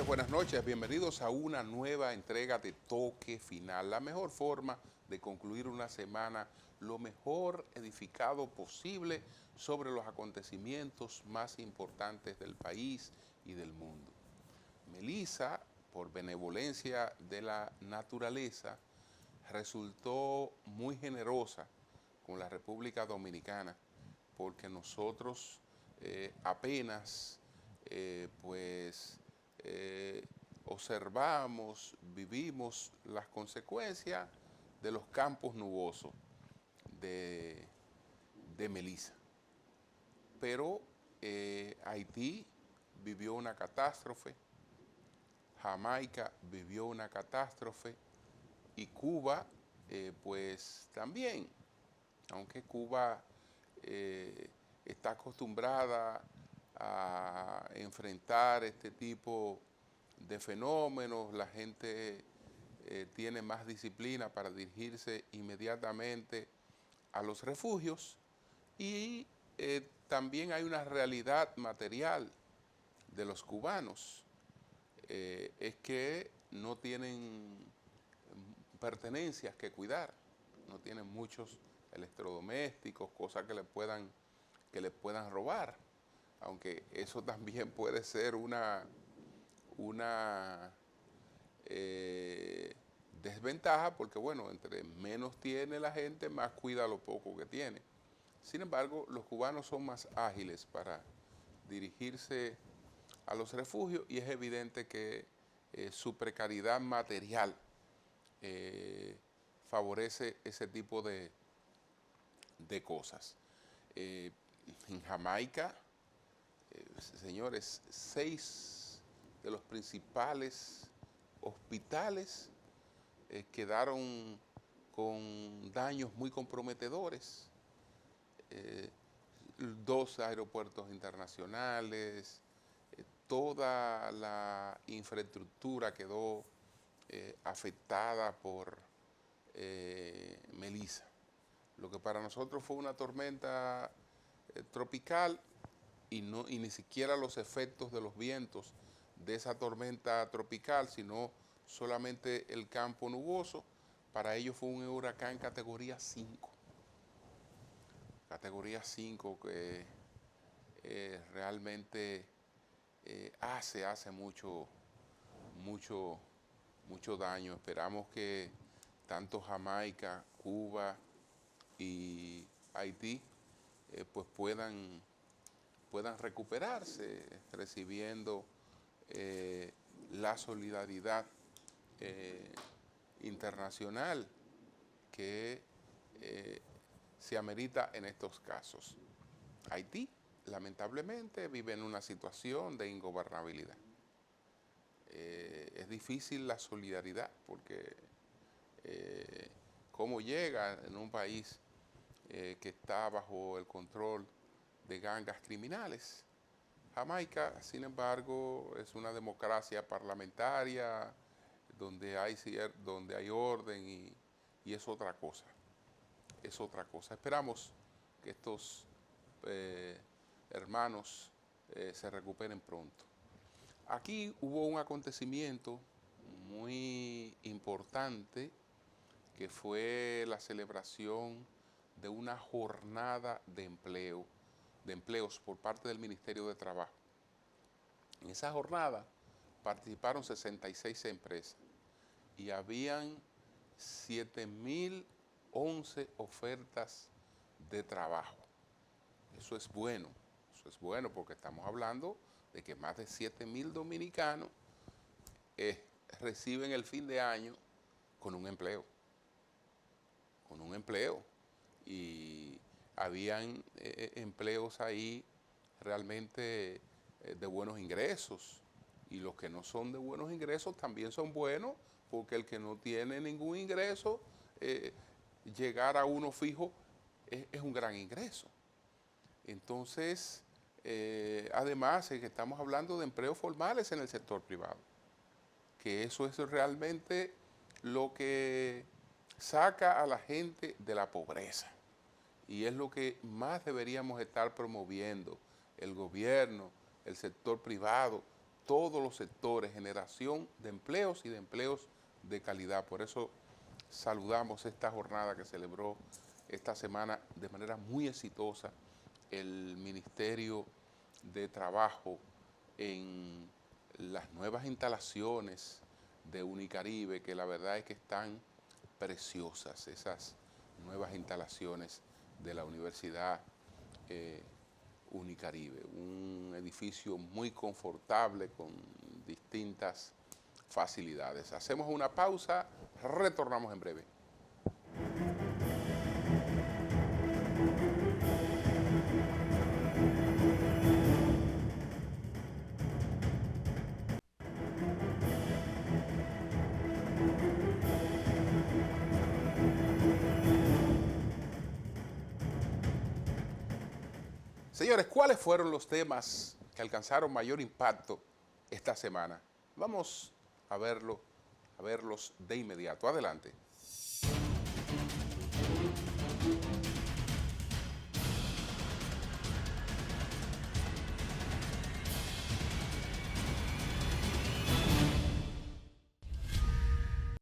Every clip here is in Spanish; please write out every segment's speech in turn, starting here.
buenas noches. Bienvenidos a una nueva entrega de Toque Final. La mejor forma de concluir una semana lo mejor edificado posible sobre los acontecimientos más importantes del país y del mundo. Melissa, por benevolencia de la naturaleza, resultó muy generosa con la República Dominicana porque nosotros apenas observamos, vivimos las consecuencias de los campos nubosos de, de Melissa. Pero Haití vivió una catástrofe, Jamaica vivió una catástrofe y Cuba pues también, aunque Cuba está acostumbrada a enfrentar este tipo de fenómenos, la gente tiene más disciplina para dirigirse inmediatamente a los refugios y también hay una realidad material de los cubanos, es que no tienen pertenencias que cuidar, no tienen muchos electrodomésticos, cosas que les puedan robar, aunque eso también puede ser una desventaja, porque bueno, entre menos tiene la gente, más cuida lo poco que tiene. Sin embargo, los cubanos son más ágiles para dirigirse a los refugios y es evidente que su precariedad material favorece ese tipo de cosas. En Jamaica, señores, 6 de los principales hospitales quedaron con daños muy comprometedores. 2 aeropuertos internacionales, toda la infraestructura quedó afectada por Melissa. Lo que para nosotros fue una tormenta tropical y ni siquiera los efectos de los vientos de esa tormenta tropical, sino solamente el campo nuboso, para ellos fue un huracán categoría 5. Categoría 5 que realmente hace mucho daño. Esperamos que tanto Jamaica, Cuba y Haití pues puedan recuperarse recibiendo la solidaridad internacional que se amerita en estos casos. Haití, lamentablemente, vive en una situación de ingobernabilidad. Es difícil la solidaridad porque cómo llega en un país que está bajo el control de gangas criminales. Jamaica, sin embargo, es una democracia parlamentaria donde hay orden y es otra cosa. Es otra cosa. Esperamos que estos hermanos se recuperen pronto. Aquí hubo un acontecimiento muy importante que fue la celebración de una jornada de empleos por parte del Ministerio de Trabajo. En esa jornada participaron 66 empresas y habían 7.011 ofertas de trabajo. Eso es bueno porque estamos hablando de que más de 7.000 dominicanos reciben el fin de año con un empleo. Y habían empleos ahí realmente de buenos ingresos, y los que no son de buenos ingresos también son buenos, porque el que no tiene ningún ingreso, llegar a uno fijo es un gran ingreso. Entonces, además que estamos hablando de empleos formales en el sector privado, que eso es realmente lo que saca a la gente de la pobreza. Y es lo que más deberíamos estar promoviendo, el gobierno, el sector privado, todos los sectores, generación de empleos y de empleos de calidad. Por eso saludamos esta jornada que celebró esta semana de manera muy exitosa el Ministerio de Trabajo en las nuevas instalaciones de Unicaribe, que la verdad es que están preciosas esas nuevas instalaciones de la Universidad Unicaribe. Un edificio muy confortable con distintas facilidades. Hacemos una pausa, retornamos en breve. Señores, ¿cuáles fueron los temas que alcanzaron mayor impacto esta semana? Vamos a verlos de inmediato. Adelante.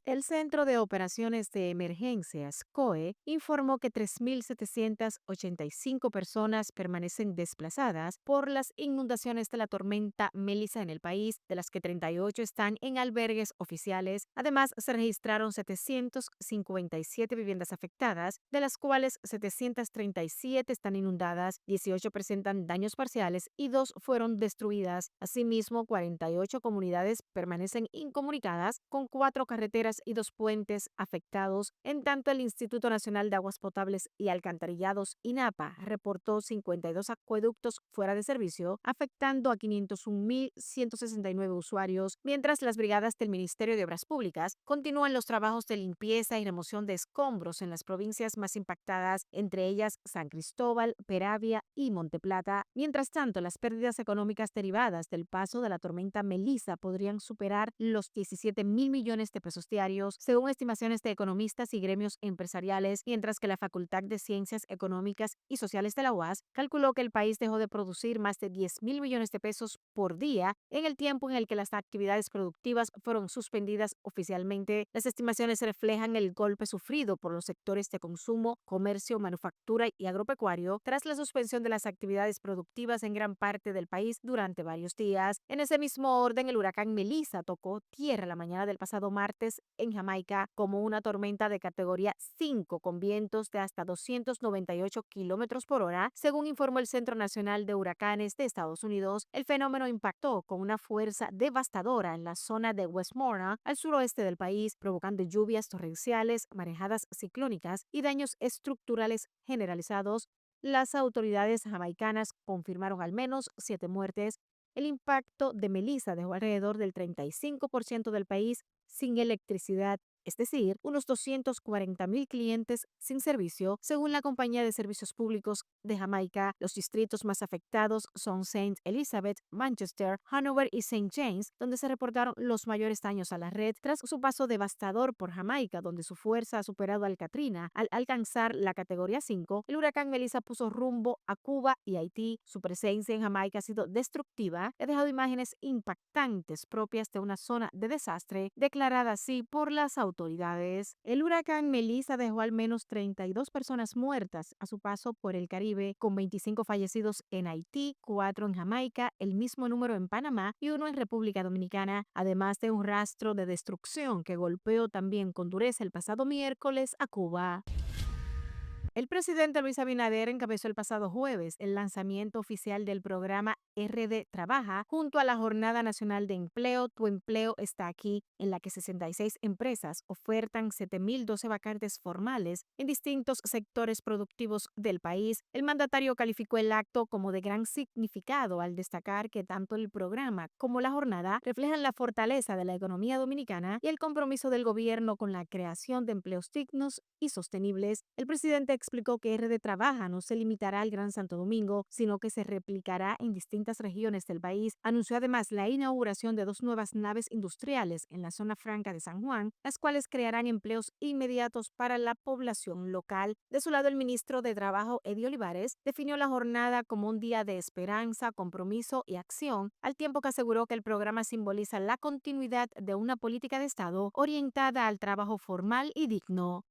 El Centro de Operaciones de Emergencias, COE, informó que 3.785 personas permanecen desplazadas por las inundaciones de la tormenta Melissa en el país, de las que 38 están en albergues oficiales. Además, se registraron 757 viviendas afectadas, de las cuales 737 están inundadas, 18 presentan daños parciales y 2 fueron destruidas. Asimismo, 48 comunidades permanecen incomunicadas, con 4 carreteras y 2 puentes afectados. En tanto, el Instituto Nacional de Aguas Potables y Alcantarillados, INAPA, reportó 52 acueductos fuera de servicio, afectando a 501.169 usuarios, mientras las brigadas del Ministerio de Obras Públicas continúan los trabajos de limpieza y remoción de escombros en las provincias más impactadas, entre ellas San Cristóbal, Peravia y Monteplata. Mientras tanto, las pérdidas económicas derivadas del paso de la tormenta Melissa podrían superar los 17.000 millones de pesos diarios, según estimaciones de economistas y gremios empresariales, mientras que la Facultad de Ciencias Económicas y Sociales de la UAS calculó que el país dejó de producir más de 10.000 millones de pesos por día en el tiempo en el que las actividades productivas fueron suspendidas oficialmente. Las estimaciones reflejan el golpe sufrido por los sectores de consumo, comercio, manufactura y agropecuario tras la suspensión de las actividades productivas en gran parte del país durante varios días. En ese mismo orden, el huracán Melissa tocó tierra la mañana del pasado martes en Jamaica como una tormenta de categoría 5 con vientos de hasta 298 kilómetros por hora, según informó el Centro Nacional de Huracanes de Estados Unidos. El fenómeno impactó con una fuerza devastadora en la zona de Westmoreland, al suroeste del país, provocando lluvias torrenciales, marejadas ciclónicas y daños estructurales generalizados. Las autoridades jamaicanas confirmaron al menos 7 muertes. El impacto de Melissa dejó alrededor del 35% del país sin electricidad, es decir, unos 240.000 clientes sin servicio, según la Compañía de Servicios Públicos de Jamaica. Los distritos más afectados son Saint Elizabeth, Manchester, Hanover y Saint James, donde se reportaron los mayores daños a la red tras su paso devastador por Jamaica, donde su fuerza ha superado al Katrina. Al alcanzar la categoría 5, el huracán Melissa puso rumbo a Cuba y Haití. Su presencia en Jamaica ha sido destructiva y ha dejado imágenes impactantes propias de una zona de desastre, declarada así por las autoridades. El huracán Melissa dejó al menos 32 personas muertas a su paso por el Caribe, con 25 fallecidos en Haití, 4 en Jamaica, el mismo número en Panamá y 1 en República Dominicana, además de un rastro de destrucción que golpeó también con dureza el pasado miércoles a Cuba. El presidente Luis Abinader encabezó el pasado jueves el lanzamiento oficial del programa RD Trabaja junto a la Jornada Nacional de Empleo. Tu empleo está aquí, en la que 66 empresas ofertan 7.012 vacantes formales en distintos sectores productivos del país. El mandatario calificó el acto como de gran significado al destacar que tanto el programa como la jornada reflejan la fortaleza de la economía dominicana y el compromiso del gobierno con la creación de empleos dignos y sostenibles. El presidente explicó que RD Trabaja no se limitará al Gran Santo Domingo, sino que se replicará en distintas regiones del país. Anunció además la inauguración de 2 nuevas naves industriales en la zona franca de San Juan, las cuales crearán empleos inmediatos para la población local. De su lado, el ministro de Trabajo, Eddie Olivares, definió la jornada como un día de esperanza, compromiso y acción, al tiempo que aseguró que el programa simboliza la continuidad de una política de Estado orientada al trabajo formal y digno.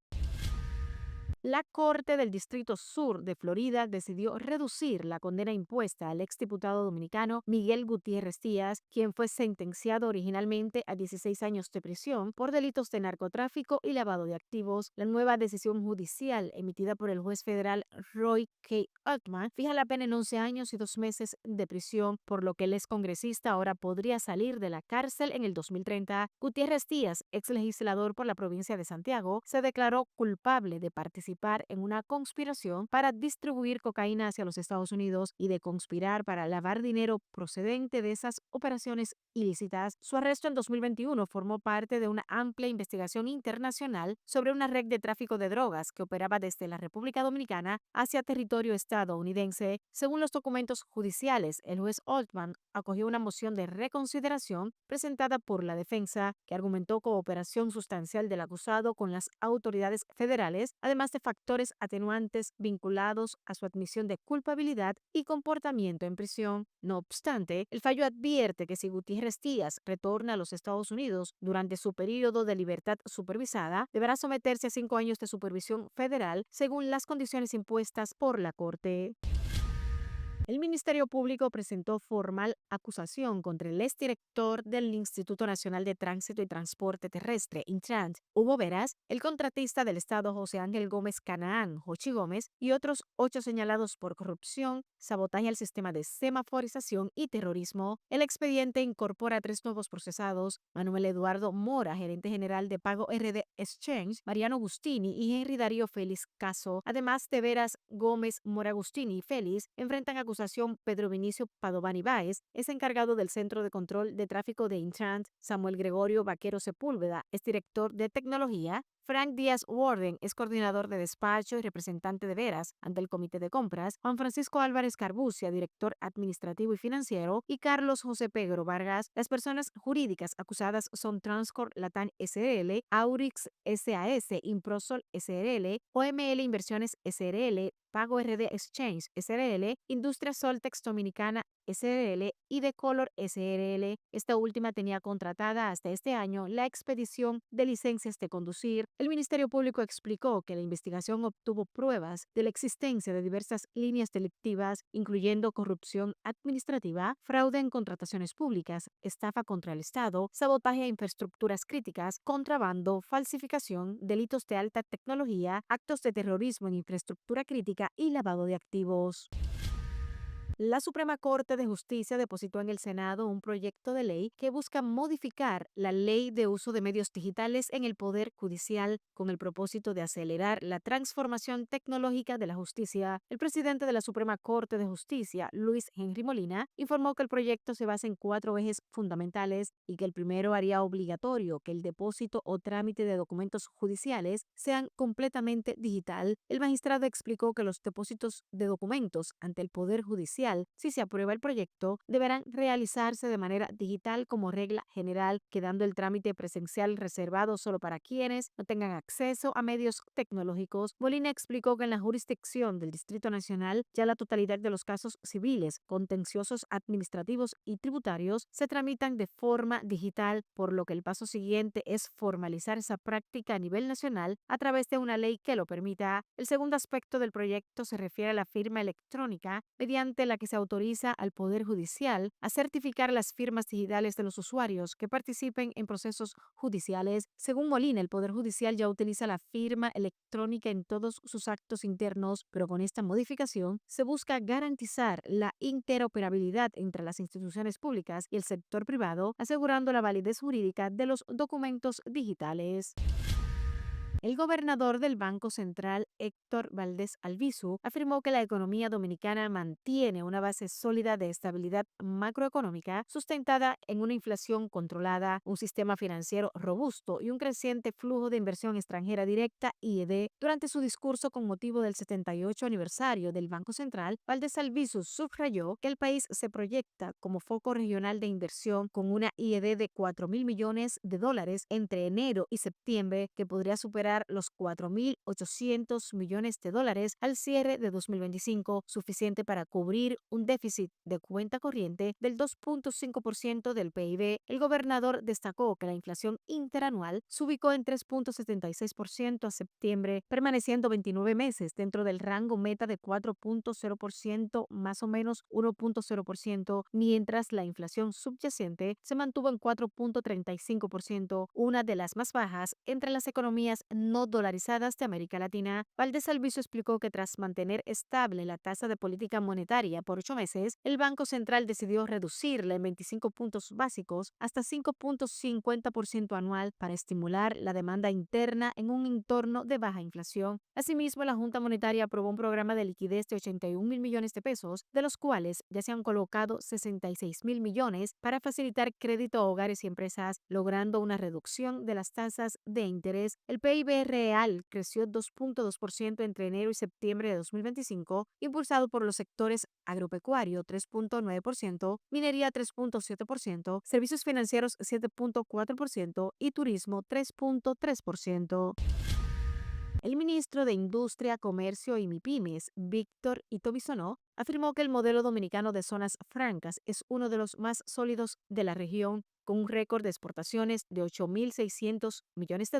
La Corte del Distrito Sur de Florida decidió reducir la condena impuesta al exdiputado dominicano Miguel Gutiérrez Díaz, quien fue sentenciado originalmente a 16 años de prisión por delitos de narcotráfico y lavado de activos. La nueva decisión judicial emitida por el juez federal Roy K. Altman fija la pena en 11 años y 2 meses de prisión, por lo que el excongresista ahora podría salir de la cárcel en el 2030. Gutiérrez Díaz, ex legislador por la provincia de Santiago, se declaró culpable de participar en una conspiración para distribuir cocaína hacia los Estados Unidos y de conspirar para lavar dinero procedente de esas operaciones ilícitas. Su arresto en 2021 formó parte de una amplia investigación internacional sobre una red de tráfico de drogas que operaba desde la República Dominicana hacia territorio estadounidense. Según los documentos judiciales, el juez Altman acogió una moción de reconsideración presentada por la defensa, que argumentó cooperación sustancial del acusado con las autoridades federales, además de factores atenuantes vinculados a su admisión de culpabilidad y comportamiento en prisión. No obstante, el fallo advierte que si Gutiérrez Díaz retorna a los Estados Unidos durante su periodo de libertad supervisada, deberá someterse a 5 años de supervisión federal según las condiciones impuestas por la Corte. El Ministerio Público presentó formal acusación contra el exdirector del Instituto Nacional de Tránsito y Transporte Terrestre, Intrant, Hugo Veras, el contratista del Estado José Ángel Gómez Canaán, Jochi Gómez, y otros 8 señalados por corrupción, sabotaje al sistema de semaforización y terrorismo. El expediente incorpora 3 nuevos procesados: Manuel Eduardo Mora, gerente general de Pago RD Exchange, Mariano Agustini y Henry Darío Félix Caso. Además de Veras, Gómez, Mora, Agustini y Félix enfrentan acusación Pedro Vinicio Padovani Báez, es encargado del Centro de Control de Tráfico de Intrant; Samuel Gregorio Vaquero Sepúlveda, es director de tecnología; Frank Díaz Warden, es coordinador de despacho y representante de Veras ante el Comité de Compras; Juan Francisco Álvarez Carbucia, director administrativo y financiero; y Carlos José Pedro Vargas. Las personas jurídicas acusadas son Transcorp Latam SRL, Aurix SAS, Improsol SRL, OML Inversiones SRL, Pago RD Exchange SRL, Industria Soltex Dominicana SRL y Decolor SRL. Esta última tenía contratada hasta este año la expedición de licencias de conducir. El Ministerio Público explicó que la investigación obtuvo pruebas de la existencia de diversas líneas delictivas, incluyendo corrupción administrativa, fraude en contrataciones públicas, estafa contra el Estado, sabotaje a infraestructuras críticas, contrabando, falsificación, delitos de alta tecnología, actos de terrorismo en infraestructura crítica y lavado de activos. La Suprema Corte de Justicia depositó en el Senado un proyecto de ley que busca modificar la Ley de Uso de Medios Digitales en el Poder Judicial con el propósito de acelerar la transformación tecnológica de la justicia. El presidente de la Suprema Corte de Justicia, Luis Henry Molina, informó que el proyecto se basa en 4 ejes fundamentales y que el primero haría obligatorio que el depósito o trámite de documentos judiciales sean completamente digital. El magistrado explicó que los depósitos de documentos ante el Poder Judicial, si se aprueba el proyecto, deberán realizarse de manera digital como regla general, quedando el trámite presencial reservado solo para quienes no tengan acceso a medios tecnológicos. Molina explicó que en la jurisdicción del Distrito Nacional ya la totalidad de los casos civiles, contenciosos administrativos y tributarios se tramitan de forma digital, por lo que el paso siguiente es formalizar esa práctica a nivel nacional a través de una ley que lo permita. El segundo aspecto del proyecto se refiere a la firma electrónica, mediante la que se autoriza al Poder Judicial a certificar las firmas digitales de los usuarios que participen en procesos judiciales. Según Molina, el Poder Judicial ya utiliza la firma electrónica en todos sus actos internos, pero con esta modificación se busca garantizar la interoperabilidad entre las instituciones públicas y el sector privado, asegurando la validez jurídica de los documentos digitales. El gobernador del Banco Central, Héctor Valdés Albizu, afirmó que la economía dominicana mantiene una base sólida de estabilidad macroeconómica sustentada en una inflación controlada, un sistema financiero robusto y un creciente flujo de inversión extranjera directa (IED). Durante su discurso con motivo del 78 aniversario del Banco Central, Valdés Albizu subrayó que el país se proyecta como foco regional de inversión con una IED de $4.000 millones entre enero y septiembre, que podría superar los $4.800 millones al cierre de 2025, suficiente para cubrir un déficit de cuenta corriente del 2.5% del PIB. El gobernador destacó que la inflación interanual se ubicó en 3.76% a septiembre, permaneciendo 29 meses dentro del rango meta de 4.0%, más o menos 1.0%, mientras la inflación subyacente se mantuvo en 4.35%, una de las más bajas entre las economías no dolarizadas de América Latina. Valdés Albizu explicó que tras mantener estable la tasa de política monetaria por 8 meses, el Banco Central decidió reducirla en 25 puntos básicos hasta 5.50% anual para estimular la demanda interna en un entorno de baja inflación. Asimismo, la Junta Monetaria aprobó un programa de liquidez de 81 mil millones de pesos, de los cuales ya se han colocado 66 mil millones para facilitar crédito a hogares y empresas, logrando una reducción de las tasas de interés. El PIB real creció 2.2% entre enero y septiembre de 2025, impulsado por los sectores agropecuario 3.9%, minería 3.7%, servicios financieros 7.4% y turismo 3.3%. El ministro de Industria, Comercio y MIPIMES, Víctor Ito Bisonó, afirmó que el modelo dominicano de zonas francas es uno de los más sólidos de la región, con un récord de exportaciones de $8.600 millones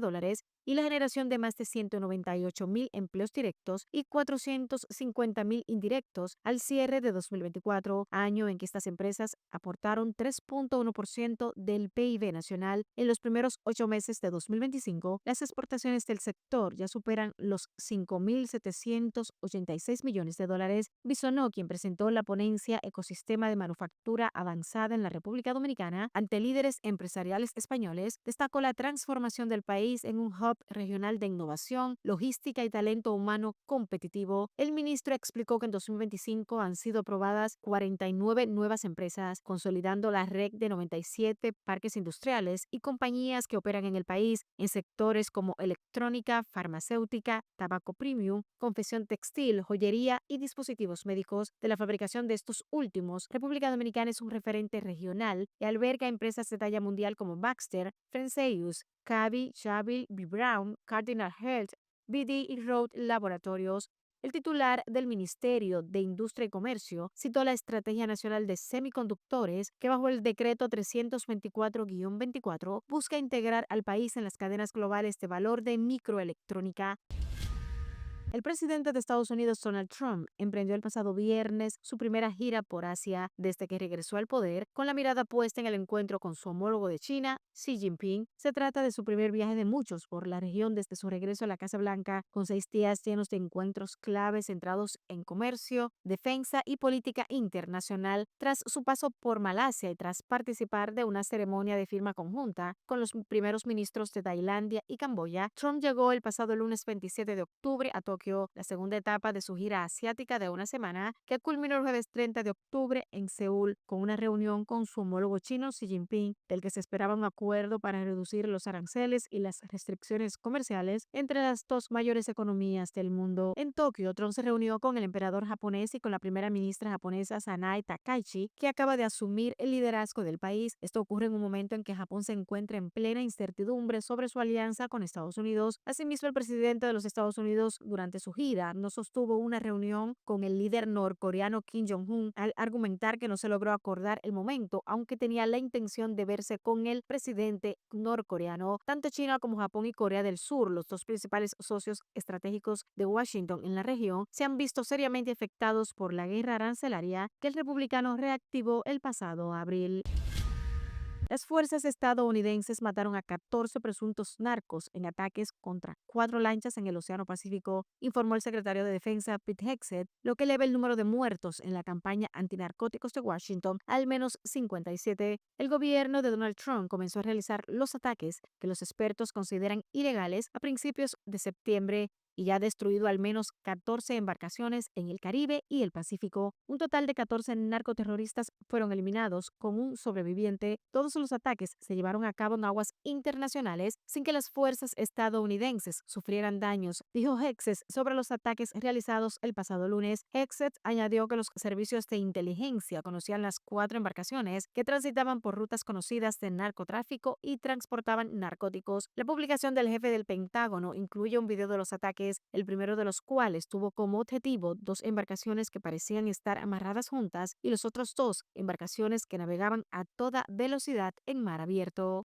y la generación de más de 198.000 empleos directos y 450.000 indirectos al cierre de 2024, año en que estas empresas aportaron 3.1% del PIB nacional. En los primeros 8 meses de 2025, las exportaciones del sector ya superan los $5.786 millones. Bisonó, quien presentó la ponencia Ecosistema de Manufactura Avanzada en la República Dominicana ante líderes empresariales españoles, destacó la transformación del país en un hub regional de innovación, logística y talento humano competitivo. El ministro explicó que en 2025 han sido aprobadas 49 nuevas empresas, consolidando la red de 97 parques industriales y compañías que operan en el país en sectores como electrónica, farmacéutica, tabaco premium, confección textil, joyería y dispositivos médicos. De la fabricación de estos últimos, República Dominicana es un referente regional y alberga empresas de talla mundial como Baxter, Fresenius, Cavi, Jabil, B. Brown, Cardinal Health, BD y Road Laboratorios. El titular del Ministerio de Industria y Comercio citó la Estrategia Nacional de Semiconductores, que bajo el decreto 324-24 busca integrar al país en las cadenas globales de valor de microelectrónica. El presidente de Estados Unidos, Donald Trump, emprendió el pasado viernes su primera gira por Asia desde que regresó al poder, con la mirada puesta en el encuentro con su homólogo de China, Xi Jinping. Se trata de su primer viaje de muchos por la región desde su regreso a la Casa Blanca, con 6 días llenos de encuentros claves centrados en comercio, defensa y política internacional. Tras su paso por Malasia y tras participar de una ceremonia de firma conjunta con los primeros ministros de Tailandia y Camboya, Trump llegó el pasado lunes 27 de octubre a Tokio, la segunda etapa de su gira asiática de una semana, que culminó el jueves 30 de octubre en Seúl con una reunión con su homólogo chino Xi Jinping, del que se esperaba un acuerdo para reducir los aranceles y las restricciones comerciales entre las dos mayores economías del mundo. En Tokio, Trump se reunió con el emperador japonés y con la primera ministra japonesa Sanae Takaichi, que acaba de asumir el liderazgo del país. Esto ocurre en un momento en que Japón se encuentra en plena incertidumbre sobre su alianza con Estados Unidos. Asimismo, el presidente de los Estados Unidos durante su gira no sostuvo una reunión con el líder norcoreano Kim Jong-un, al argumentar que no se logró acordar el momento, aunque tenía la intención de verse con el presidente norcoreano. Tanto China como Japón y Corea del Sur, los dos principales socios estratégicos de Washington en la región, se han visto seriamente afectados por la guerra arancelaria que el republicano reactivó el pasado abril. Las fuerzas estadounidenses mataron a 14 presuntos narcos en ataques contra 4 lanchas en el Océano Pacífico, informó el secretario de Defensa Pete Hegseth, lo que eleva el número de muertos en la campaña antinarcóticos de Washington al menos 57. El gobierno de Donald Trump comenzó a realizar los ataques que los expertos consideran ilegales a principios de septiembre y ya ha destruido al menos 14 embarcaciones en el Caribe y el Pacífico. Un total de 14 narcoterroristas fueron eliminados con un sobreviviente. Todos los ataques se llevaron a cabo en aguas internacionales sin que las fuerzas estadounidenses sufrieran daños, dijo Hegseth sobre los ataques realizados el pasado lunes. Hegseth añadió que los servicios de inteligencia conocían las 4 embarcaciones que transitaban por rutas conocidas de narcotráfico y transportaban narcóticos. La publicación del jefe del Pentágono incluye un video de los ataques, el primero de los cuales tuvo como objetivo 2 embarcaciones que parecían estar amarradas juntas y los otros 2 embarcaciones que navegaban a toda velocidad en mar abierto.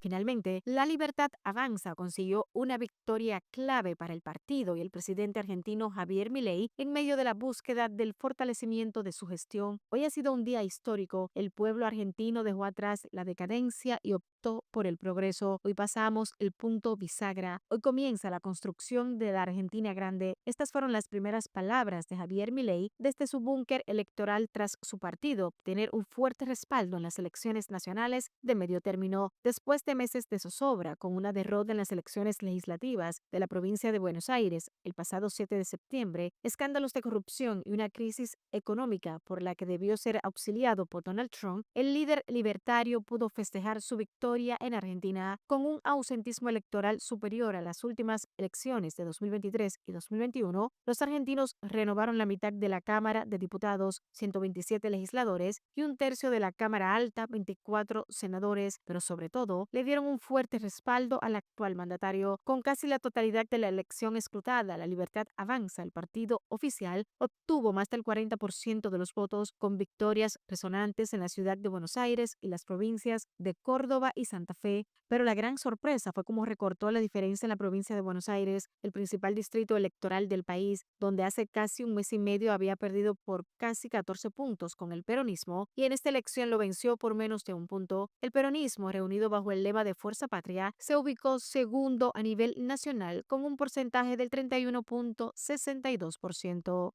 Finalmente, La Libertad Avanza consiguió una victoria clave para el partido y el presidente argentino Javier Milei en medio de la búsqueda del fortalecimiento de su gestión. Hoy ha sido un día histórico. El pueblo argentino dejó atrás la decadencia y optó por el progreso. Hoy pasamos el punto bisagra. Hoy comienza la construcción de la Argentina grande. Estas fueron las primeras palabras de Javier Milei desde su búnker electoral tras su partido obtener un fuerte respaldo en las elecciones nacionales de medio término. Después de meses de zozobra con una derrota en las elecciones legislativas de la provincia de Buenos Aires el pasado 7 de septiembre, escándalos de corrupción y una crisis económica por la que debió ser auxiliado por Donald Trump, el líder libertario pudo festejar su victoria en Argentina con un ausentismo electoral superior a las últimas elecciones de 2023 y 2021. Los argentinos renovaron la mitad de la Cámara de Diputados, 127 legisladores, y un tercio de la Cámara Alta, 24 senadores, pero sobre todo le dieron un fuerte respaldo al actual mandatario. Con casi la totalidad de la elección escrutada, La Libertad Avanza, el partido oficial, obtuvo más del 40% de los votos, con victorias resonantes en la ciudad de Buenos Aires y las provincias de Córdoba y Santa Fe. Pero la gran sorpresa fue cómo recortó la diferencia en la provincia de Buenos Aires, el principal distrito electoral del país, donde hace casi un mes y medio había perdido por casi 14 puntos con el peronismo, y en esta elección lo venció por menos de un punto. El peronismo, reunido bajo el lema de Fuerza Patria, se ubicó segundo a nivel nacional con un porcentaje del 31.62%.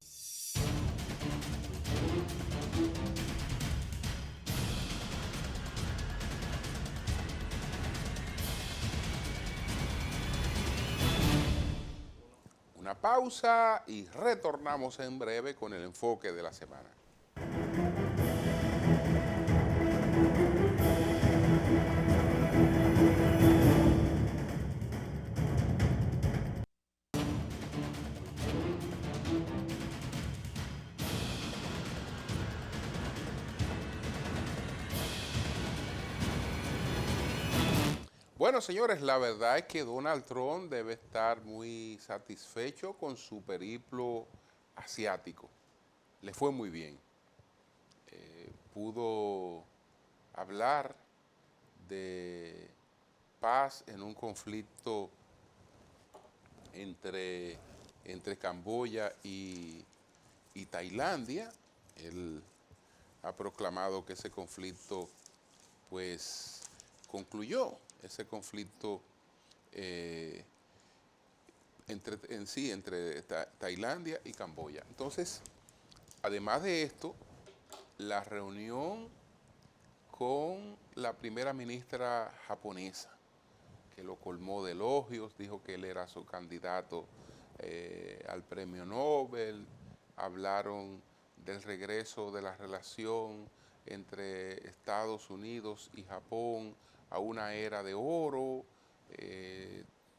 Una pausa y retornamos en breve con el enfoque de la semana. Bueno, señores, la verdad es que Donald Trump debe estar muy satisfecho con su periplo asiático. Le fue muy bien. Pudo hablar de paz en un conflicto entre Camboya y Tailandia. Él ha proclamado que ese conflicto pues concluyó, ese conflicto entre Tailandia y Camboya. Entonces, además de esto, la reunión con la primera ministra japonesa, que lo colmó de elogios, dijo que él era su candidato al premio Nobel, hablaron del regreso de la relación entre Estados Unidos y Japón a una era de oro.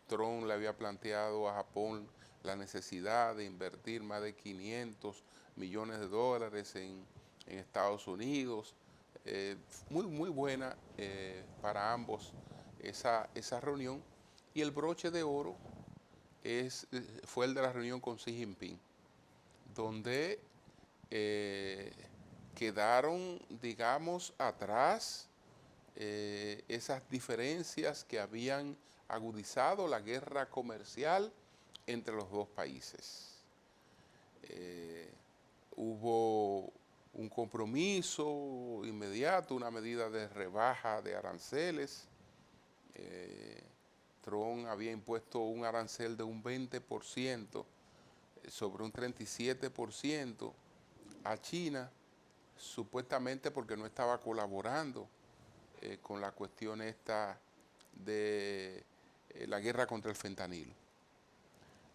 Trump le había planteado a Japón la necesidad de invertir más de 500 millones de dólares en Estados Unidos. Muy buena para ambos esa reunión. Y el broche de oro fue el de la reunión con Xi Jinping, donde quedaron, digamos, atrás esas diferencias que habían agudizado la guerra comercial entre los dos países. Hubo un compromiso inmediato, una medida de rebaja de aranceles. Trump había impuesto un arancel de un 20% sobre un 37% a China, supuestamente porque no estaba colaborando con la cuestión esta de la guerra contra el fentanilo.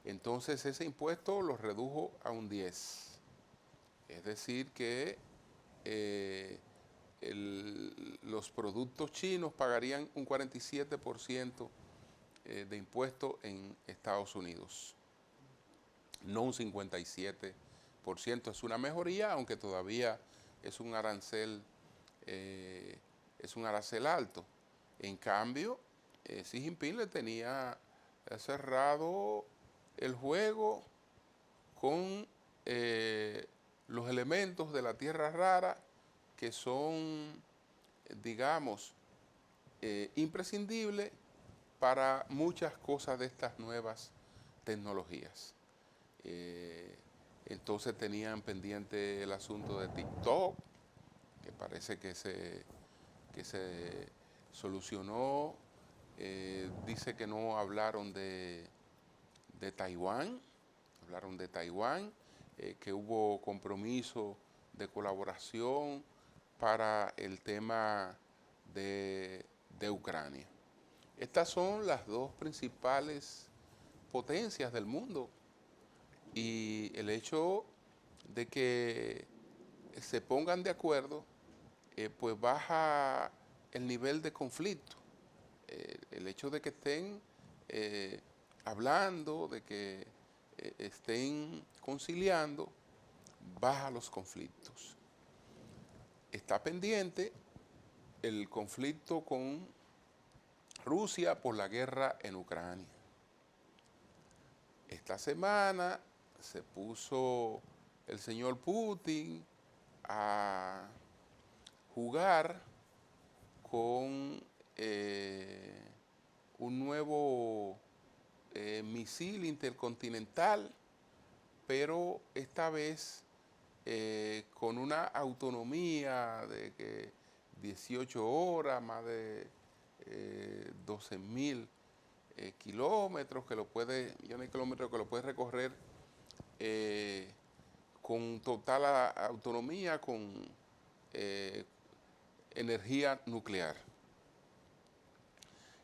Entonces ese impuesto lo redujo a un 10%. Es decir que los productos chinos pagarían un 47% de impuesto en Estados Unidos, no un 57%. Es una mejoría, aunque todavía es un arancel, alto. En cambio, Xi Jinping le tenía cerrado el juego con los elementos de la tierra rara que son, digamos, imprescindibles para muchas cosas de estas nuevas tecnologías. Entonces tenían pendiente el asunto de TikTok, que parece que se solucionó. Dice que no hablaron de Taiwán, que hubo compromiso de colaboración para el tema de Ucrania. Estas son las dos principales potencias del mundo y el hecho de que se pongan de acuerdo pues baja el nivel de conflicto. El hecho de que estén hablando, de que estén conciliando, baja los conflictos. Está pendiente el conflicto con Rusia por la guerra en Ucrania. Esta semana se puso el señor Putin a jugar con un nuevo misil intercontinental, pero esta vez con una autonomía de que 18 horas, más de 12.000 kilómetros, millones de kilómetros que lo puede recorrer con total autonomía, con energía nuclear.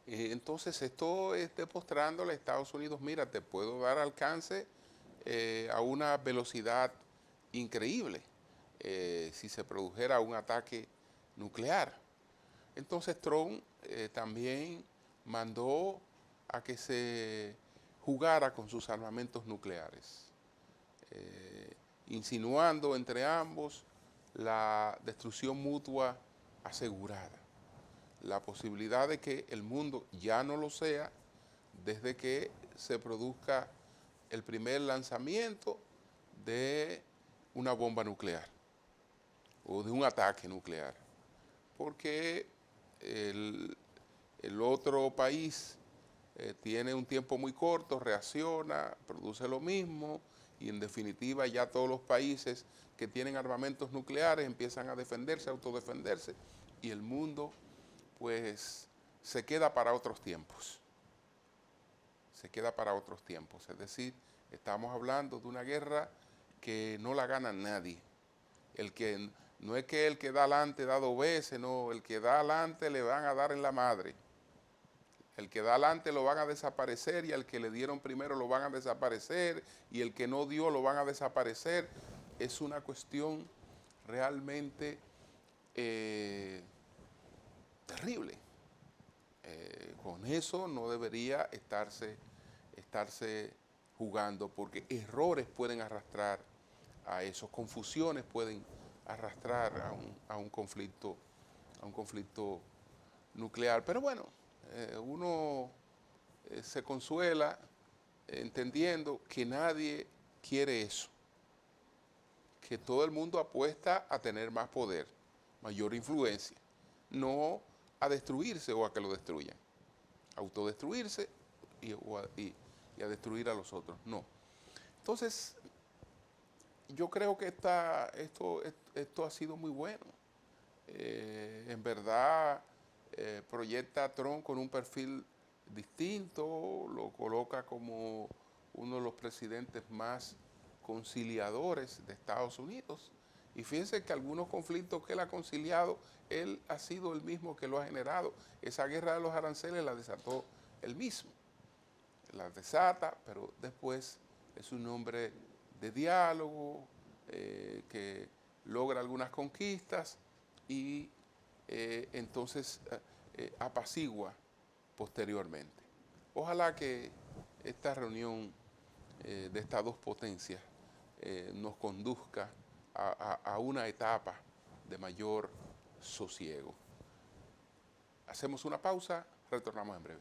Entonces esto es demostrándole a Estados Unidos, mira, te puedo dar alcance a una velocidad increíble si se produjera un ataque nuclear. Entonces Trump también mandó a que se jugara con sus armamentos nucleares, insinuando entre ambos la destrucción mutua asegurada, la posibilidad de que el mundo ya no lo sea desde que se produzca el primer lanzamiento de una bomba nuclear o de un ataque nuclear, porque el otro país tiene un tiempo muy corto, reacciona, produce lo mismo y en definitiva ya todos los países que tienen armamentos nucleares empiezan a defenderse, a autodefenderse y el mundo pues se queda para otros tiempos. Es decir, estamos hablando de una guerra que no la gana nadie. No es que el que da adelante da dos veces, no, el que da adelante le van a dar en la madre. El que da adelante lo van a desaparecer y al que le dieron primero lo van a desaparecer y el que no dio lo van a desaparecer. Es una cuestión realmente terrible. Con eso no debería estarse jugando porque errores pueden arrastrar a eso, confusiones pueden arrastrar a un conflicto nuclear. Pero bueno, uno se consuela entendiendo que nadie quiere eso, que todo el mundo apuesta a tener más poder, mayor influencia, no a destruirse o a que lo destruyan, autodestruirse y a destruir a los otros, no. Entonces, Yo creo que esto ha sido muy bueno. En verdad, proyecta a Trump con un perfil distinto, lo coloca como uno de los presidentes más conciliadores de Estados Unidos. Y fíjense que algunos conflictos que él ha conciliado, él ha sido el mismo que lo ha generado. Esa guerra de los aranceles la desató él mismo, la desata, pero después es un hombre de diálogo, que logra algunas conquistas y entonces apacigua posteriormente. Ojalá que esta reunión de estas dos potencias nos conduzca a una etapa de mayor sosiego. Hacemos una pausa, retornamos en breve.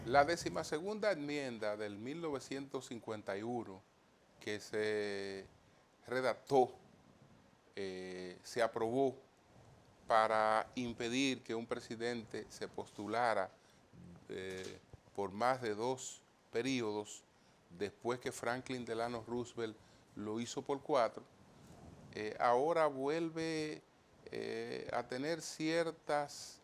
La 12ª enmienda del 1951 que se redactó, se aprobó para impedir que un presidente se postulara por más de 2 periodos, después que Franklin Delano Roosevelt lo hizo por 4, ahora vuelve a tener ciertos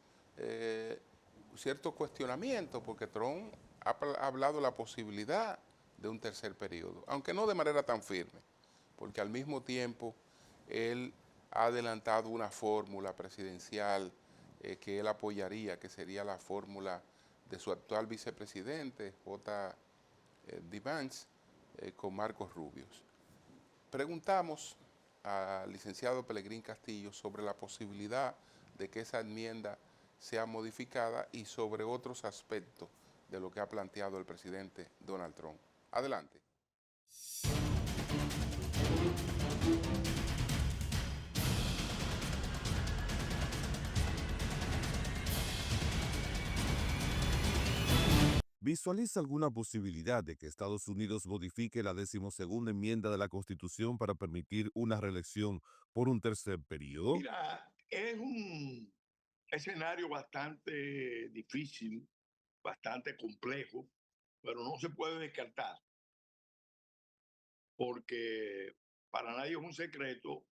cuestionamientos, porque Trump ha hablado de la posibilidad de un tercer periodo, aunque no de manera tan firme, porque al mismo tiempo él ha adelantado una fórmula presidencial que él apoyaría, que sería la fórmula de su actual vicepresidente, J. Vance, con Marcos Rubios. Preguntamos al licenciado Pelegrín Castillo sobre la posibilidad de que esa enmienda sea modificada y sobre otros aspectos de lo que ha planteado el presidente Donald Trump. Adelante. ¿Visualiza alguna posibilidad de que Estados Unidos modifique la 12ª enmienda de la Constitución para permitir una reelección por un tercer periodo? Mira, es un escenario bastante difícil, bastante complejo, pero no se puede descartar, porque para nadie es un secreto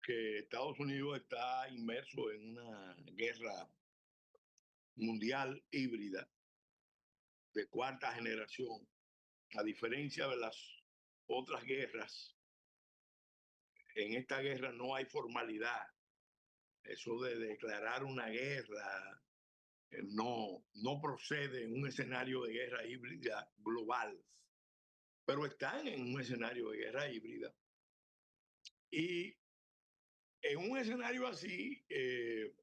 que Estados Unidos está inmerso en una guerra mundial híbrida de cuarta generación. A diferencia de las otras guerras, en esta guerra no hay formalidad. Eso de declarar una guerra no procede en un escenario de guerra híbrida global, pero están en un escenario de guerra híbrida. Y en un escenario así, el,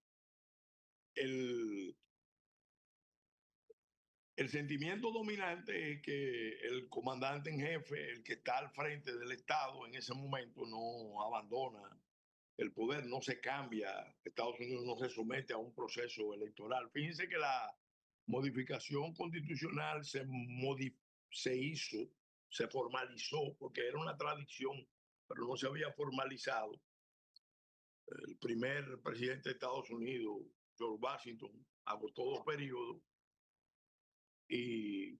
el sentimiento dominante es que el comandante en jefe, el que está al frente del Estado en ese momento, no abandona el poder, no se cambia, Estados Unidos no se somete a un proceso electoral. Fíjense que la modificación constitucional se hizo, se formalizó, porque era una tradición, pero no se había formalizado. El primer presidente de Estados Unidos, George Washington, agotó 2 periodos y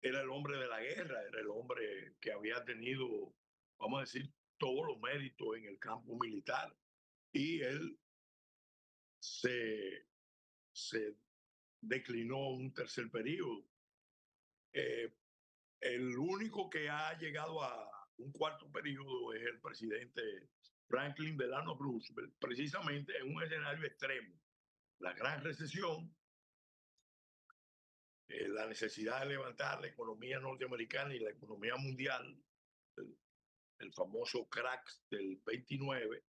era el hombre de la guerra, era el hombre que había tenido, vamos a decir, todos los méritos en el campo militar. Y él se, se declinó un tercer periodo. Eh, el único que ha llegado a un cuarto periodo es el presidente Franklin Delano Roosevelt, precisamente en un escenario extremo. La gran recesión, la necesidad de levantar la economía norteamericana y la economía mundial, el famoso crack del 29,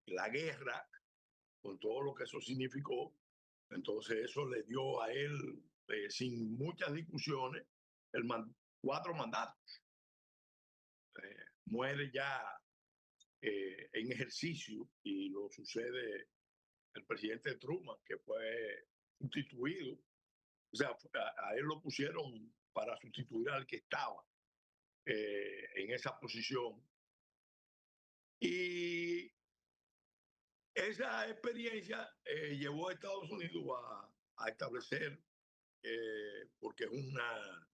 la guerra, con todo lo que eso significó. Entonces eso le dio a él, sin muchas discusiones, 4 mandatos. Muere ya en ejercicio y lo sucede el presidente Truman, que fue sustituido O sea, a él lo pusieron para sustituir al que estaba en esa posición. Y esa experiencia llevó a Estados Unidos a establecer, porque es una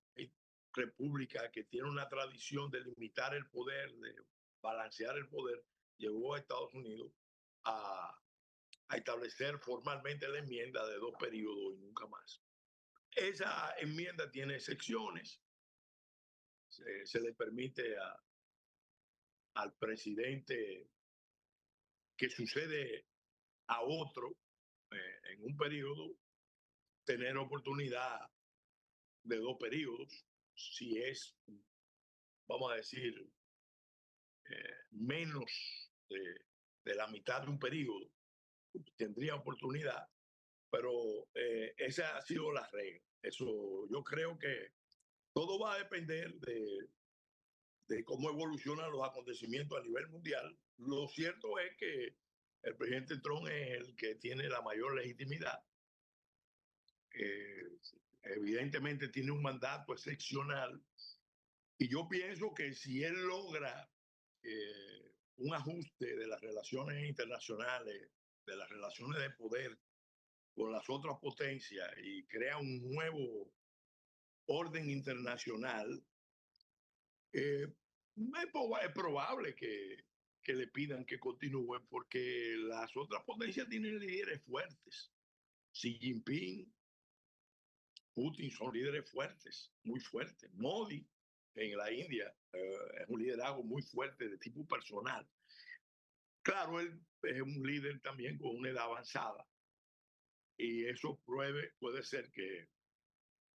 república que tiene una tradición de limitar el poder, de balancear el poder, llevó a Estados Unidos a, a establecer formalmente la enmienda de 2 periodos y nunca más. Esa enmienda tiene secciones. Se le permite al presidente que sucede a otro en un periodo tener oportunidad de 2 periodos, si es, vamos a decir, menos de la mitad de un periodo, tendría oportunidad, pero esa ha sido la regla. Eso yo creo que todo va a depender de cómo evolucionan los acontecimientos a nivel mundial. Lo cierto es que el presidente Trump es el que tiene la mayor legitimidad. Eh, Evidentemente tiene un mandato excepcional y yo pienso que si él logra un ajuste de las relaciones internacionales, de las relaciones de poder con las otras potencias y crea un nuevo orden internacional, es probable que le pidan que continúe porque las otras potencias tienen líderes fuertes. Xi Jinping, Putin son líderes fuertes, muy fuertes. Modi en la India es un liderazgo muy fuerte de tipo personal. Claro, él es un líder también con una edad avanzada y eso puede ser que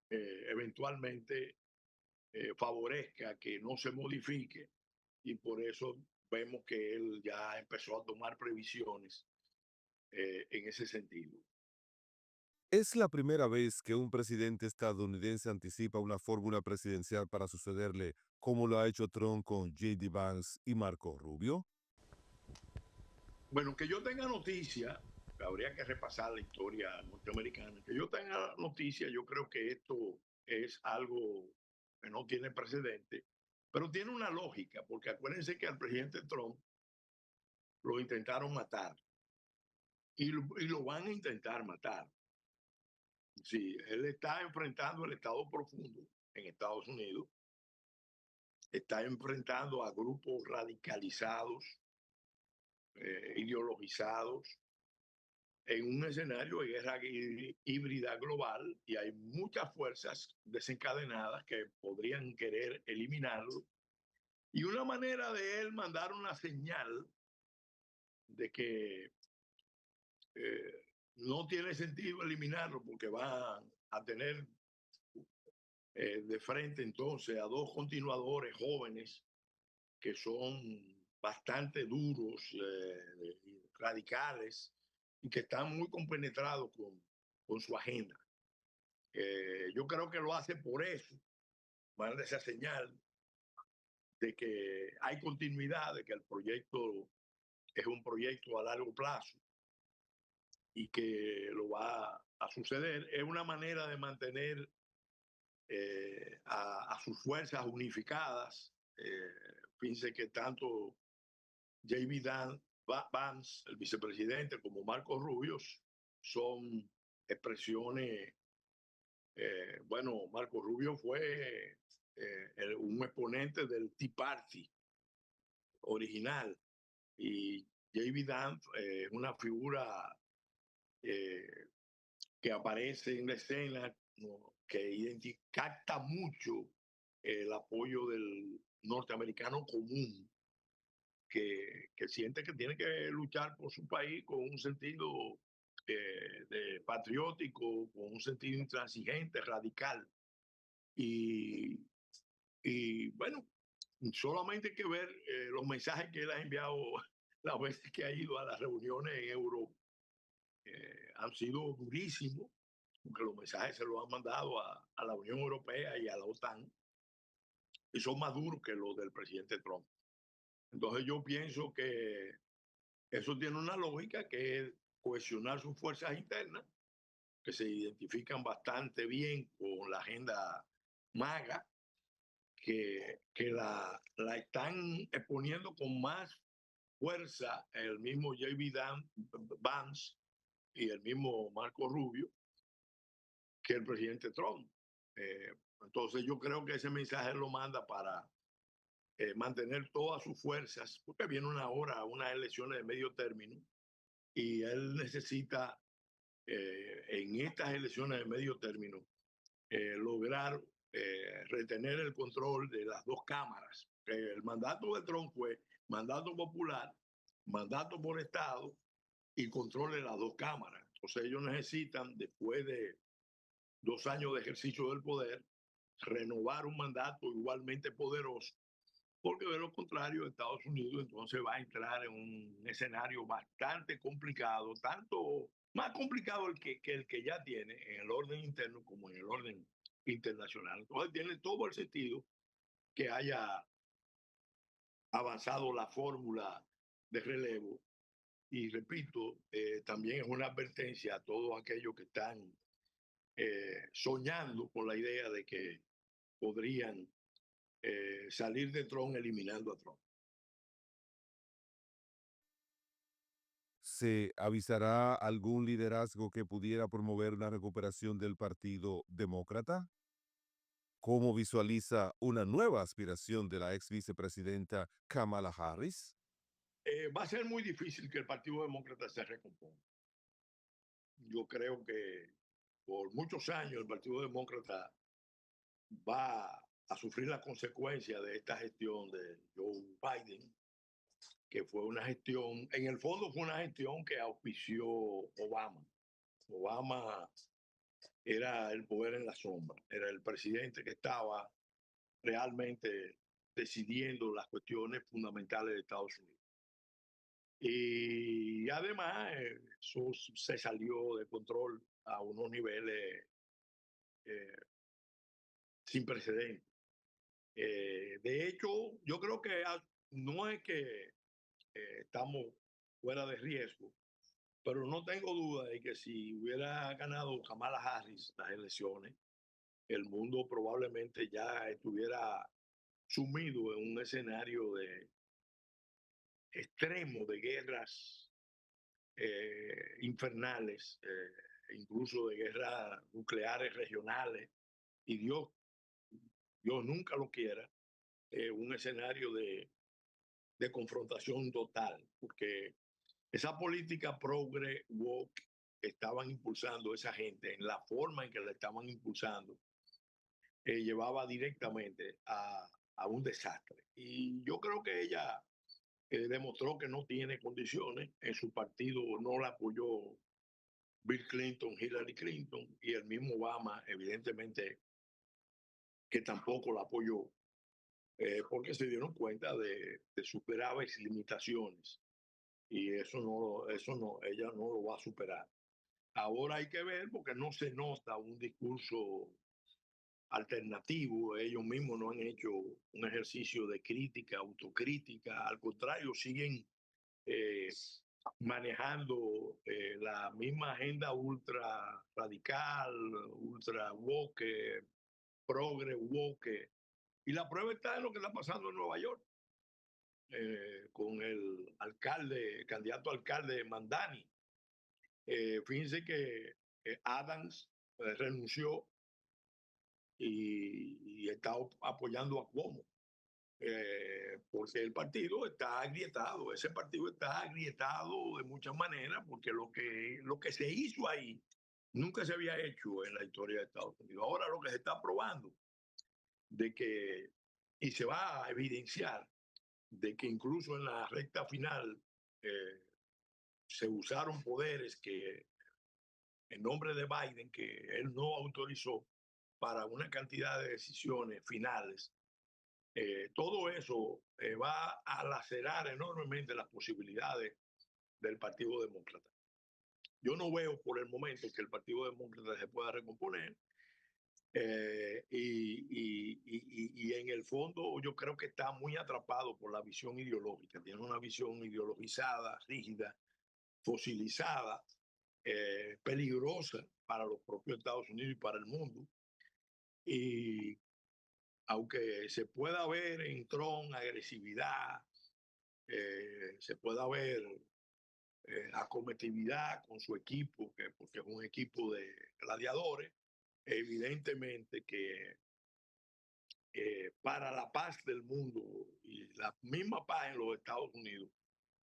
eventualmente favorezca que no se modifique y por eso vemos que él ya empezó a tomar previsiones en ese sentido. Es la primera vez que un presidente estadounidense anticipa una fórmula presidencial para sucederle, como lo ha hecho Trump con J.D. Vance y Marco Rubio. Bueno, que yo tenga noticia, habría que repasar la historia norteamericana, que yo tenga noticia, yo creo que esto es algo que no tiene precedente, pero tiene una lógica, porque acuérdense que al presidente Trump lo intentaron matar y lo van a intentar matar. Sí, él está enfrentando el estado profundo en Estados Unidos, está enfrentando a grupos radicalizados, ideologizados, en un escenario de guerra híbrida global y hay muchas fuerzas desencadenadas que podrían querer eliminarlo. Y una manera de él mandar una señal de que no tiene sentido eliminarlo porque va a tener de frente entonces a 2 continuadores jóvenes que son bastante duros, radicales y que están muy compenetrados con su agenda. Yo creo que lo hace por eso, manda esa señal de que hay continuidad, de que el proyecto es un proyecto a largo plazo y que lo va a suceder. Es una manera de mantener a sus fuerzas unificadas. Fíjense que tanto J.B. Vance, el vicepresidente, como Marco Rubios son expresiones. Bueno, Marco Rubio fue un exponente del Tea Party original y J.B. Dance es una figura eh, que aparece en la escena, ¿no? Que capta mucho el apoyo del norteamericano común, que siente que tiene que luchar por su país con un sentido de patriótico, con un sentido intransigente, radical. Y, y bueno, solamente hay que ver los mensajes que él ha enviado las veces que ha ido a las reuniones en Europa. Han sido durísimos, porque los mensajes se los han mandado a la Unión Europea y a la OTAN, y son más duros que los del presidente Trump. Entonces yo pienso que eso tiene una lógica que es cohesionar sus fuerzas internas que se identifican bastante bien con la agenda MAGA, que la están exponiendo con más fuerza el mismo Vance y el mismo Marco Rubio que el presidente Trump. Entonces yo creo que ese mensaje lo manda para mantener todas sus fuerzas, porque viene unas elecciones de medio término, y él necesita en estas elecciones de medio término lograr retener el control de las dos cámaras. El mandato de Trump fue mandato popular, mandato por Estado y control de las dos cámaras. Entonces ellos necesitan, después de 2 años de ejercicio del poder, renovar un mandato igualmente poderoso, porque de lo contrario Estados Unidos entonces va a entrar en un escenario bastante complicado, tanto más complicado que el que ya tiene en el orden interno como en el orden internacional. Entonces tiene todo el sentido que haya avanzado la fórmula de relevo. Y repito, también es una advertencia a todos aquellos que están soñando con la idea de que podrían salir de Trump eliminando a Trump. ¿Se avisará algún liderazgo que pudiera promover la recuperación del Partido Demócrata? ¿Cómo visualiza una nueva aspiración de la ex vicepresidenta Kamala Harris? Va a ser muy difícil que el Partido Demócrata se recomponga. Yo creo que por muchos años el Partido Demócrata va a sufrir la consecuencia de esta gestión de Joe Biden, que fue una gestión, en el fondo fue una gestión que auspició Obama. Obama era el poder en la sombra, era el presidente que estaba realmente decidiendo las cuestiones fundamentales de Estados Unidos. Y además, eso se salió de control a unos niveles eh, sin precedentes. De hecho, yo creo que no es que estamos fuera de riesgo, pero no tengo duda de que si hubiera ganado Kamala Harris las elecciones, el mundo probablemente ya estuviera sumido en un escenario de extremo de guerras infernales, incluso de guerras nucleares regionales, y Dios nunca lo quiera, un escenario de confrontación total, porque esa política progre woke que estaban impulsando esa gente, en la forma en que la estaban impulsando, llevaba directamente a un desastre. Y yo creo que ella demostró que no tiene condiciones. En su partido no la apoyó Bill Clinton, Hillary Clinton, y el mismo Obama, evidentemente, que tampoco la apoyó, porque se dieron cuenta de sus graves limitaciones. Y eso no, ella no lo va a superar. Ahora hay que ver, porque no se nota un discurso alternativo. Ellos mismos no han hecho un ejercicio de crítica, autocrítica. Al contrario, siguen eh, manejando la misma agenda ultra radical, ultra woke, progre woke. Y la prueba está en lo que está pasando en Nueva York, con el alcalde, candidato a alcalde Mandani. Fíjense que Adams renunció y está apoyando a Cuomo. Porque el partido está agrietado, ese partido está agrietado de muchas maneras, porque lo que se hizo ahí nunca se había hecho en la historia de Estados Unidos. Ahora lo que se está probando de que, y se va a evidenciar, de que incluso en la recta final se usaron poderes que en nombre de Biden, que él no autorizó para una cantidad de decisiones finales. Todo eso va a lacerar enormemente las posibilidades del Partido Demócrata. Yo no veo por el momento que el Partido Demócrata se pueda recomponer, y en el fondo yo creo que está muy atrapado por la visión ideológica. Tiene una visión ideologizada, rígida, fosilizada, peligrosa para los propios Estados Unidos y para el mundo. Y aunque se pueda ver en Trump agresividad, se pueda ver acometividad con su equipo, porque es un equipo de gladiadores, evidentemente que para la paz del mundo y la misma paz en los Estados Unidos,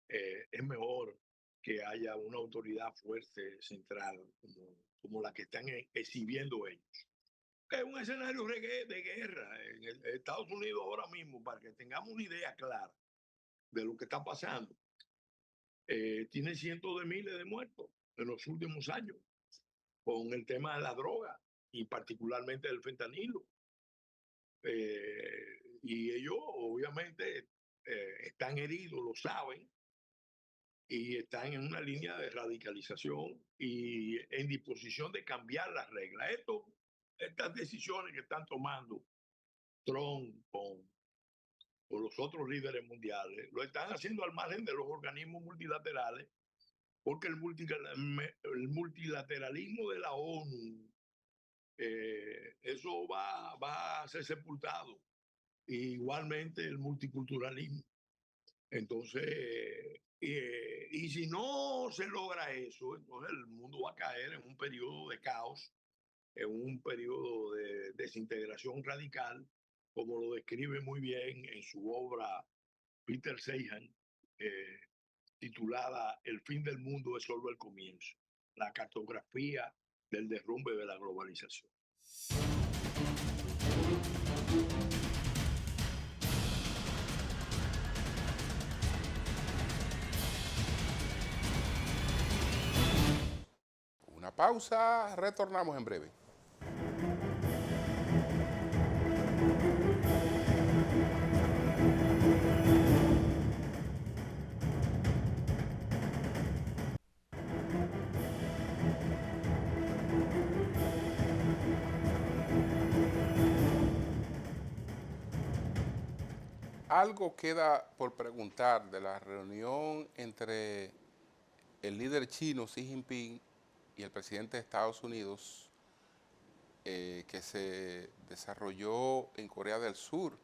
es mejor que haya una autoridad fuerte central como la que están exhibiendo ellos. Es un escenario de guerra en Estados Unidos ahora mismo, para que tengamos una idea clara de lo que está pasando. Tiene cientos de miles de muertos en los últimos años con el tema de la droga y particularmente del fentanilo. Y ellos obviamente están heridos, lo saben, y están en una línea de radicalización y en disposición de cambiar las reglas. Estas decisiones que están tomando Trump con los otros líderes mundiales, lo están haciendo al margen de los organismos multilaterales, porque el multilateralismo de la ONU, eso va a ser sepultado. Igualmente el multiculturalismo. Entonces, y si no se logra eso, entonces el mundo va a caer en un periodo de caos, en un periodo de desintegración radical, como lo describe muy bien en su obra Peter Seihan, eh, titulada El fin del mundo es solo el comienzo, la cartografía del derrumbe de la globalización. Una pausa, retornamos en breve. Algo queda por preguntar de la reunión entre el líder chino Xi Jinping y el presidente de Estados Unidos, que se desarrolló en Corea del Sur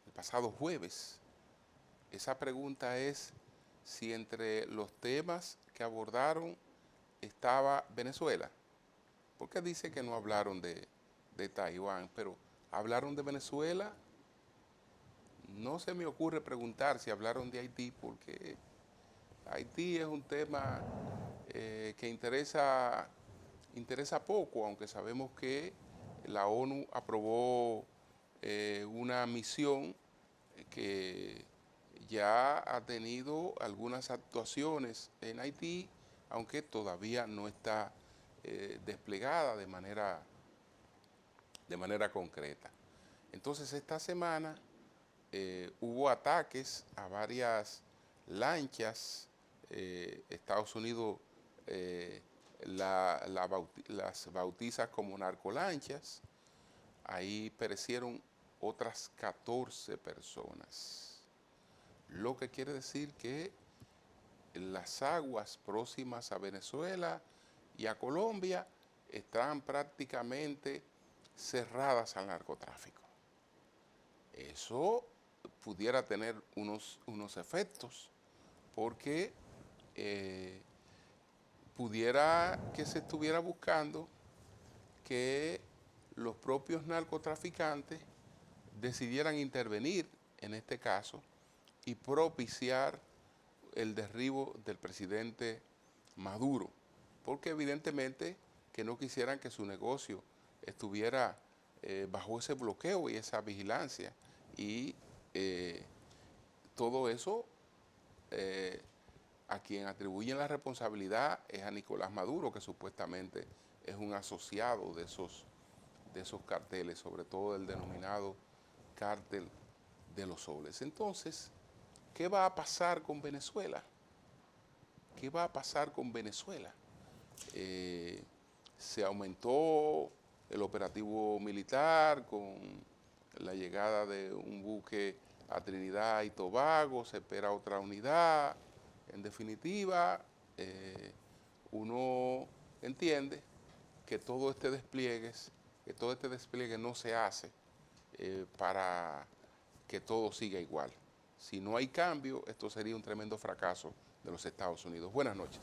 el pasado jueves. Esa pregunta es si entre los temas que abordaron estaba Venezuela. Porque dice que no hablaron de Taiwán, pero hablaron de Venezuela. No se me ocurre preguntar si hablaron de Haití, porque Haití es un tema que interesa poco, aunque sabemos que la ONU aprobó una misión que ya ha tenido algunas actuaciones en Haití, aunque todavía no está desplegada de manera concreta. Entonces esta semana hubo ataques a varias lanchas. Estados Unidos las bautiza como narcolanchas. Ahí perecieron otras 14 personas, lo que quiere decir que las aguas próximas a Venezuela y a Colombia están prácticamente cerradas al narcotráfico. Eso pudiera tener unos efectos, porque pudiera que se estuviera buscando que los propios narcotraficantes decidieran intervenir en este caso y propiciar el derribo del presidente Maduro, porque evidentemente que no quisieran que su negocio estuviera bajo ese bloqueo y esa vigilancia, y todo eso a quien atribuyen la responsabilidad es a Nicolás Maduro, que supuestamente es un asociado de esos carteles, sobre todo el denominado cártel de los soles. Entonces, ¿qué va a pasar con Venezuela? ¿Qué va a pasar con Venezuela? Se aumentó el operativo militar con la llegada de un buque a Trinidad y Tobago, se espera otra unidad. En definitiva, uno entiende que todo este despliegue no se hace para que todo siga igual. Si no hay cambio, esto sería un tremendo fracaso de los Estados Unidos. Buenas noches.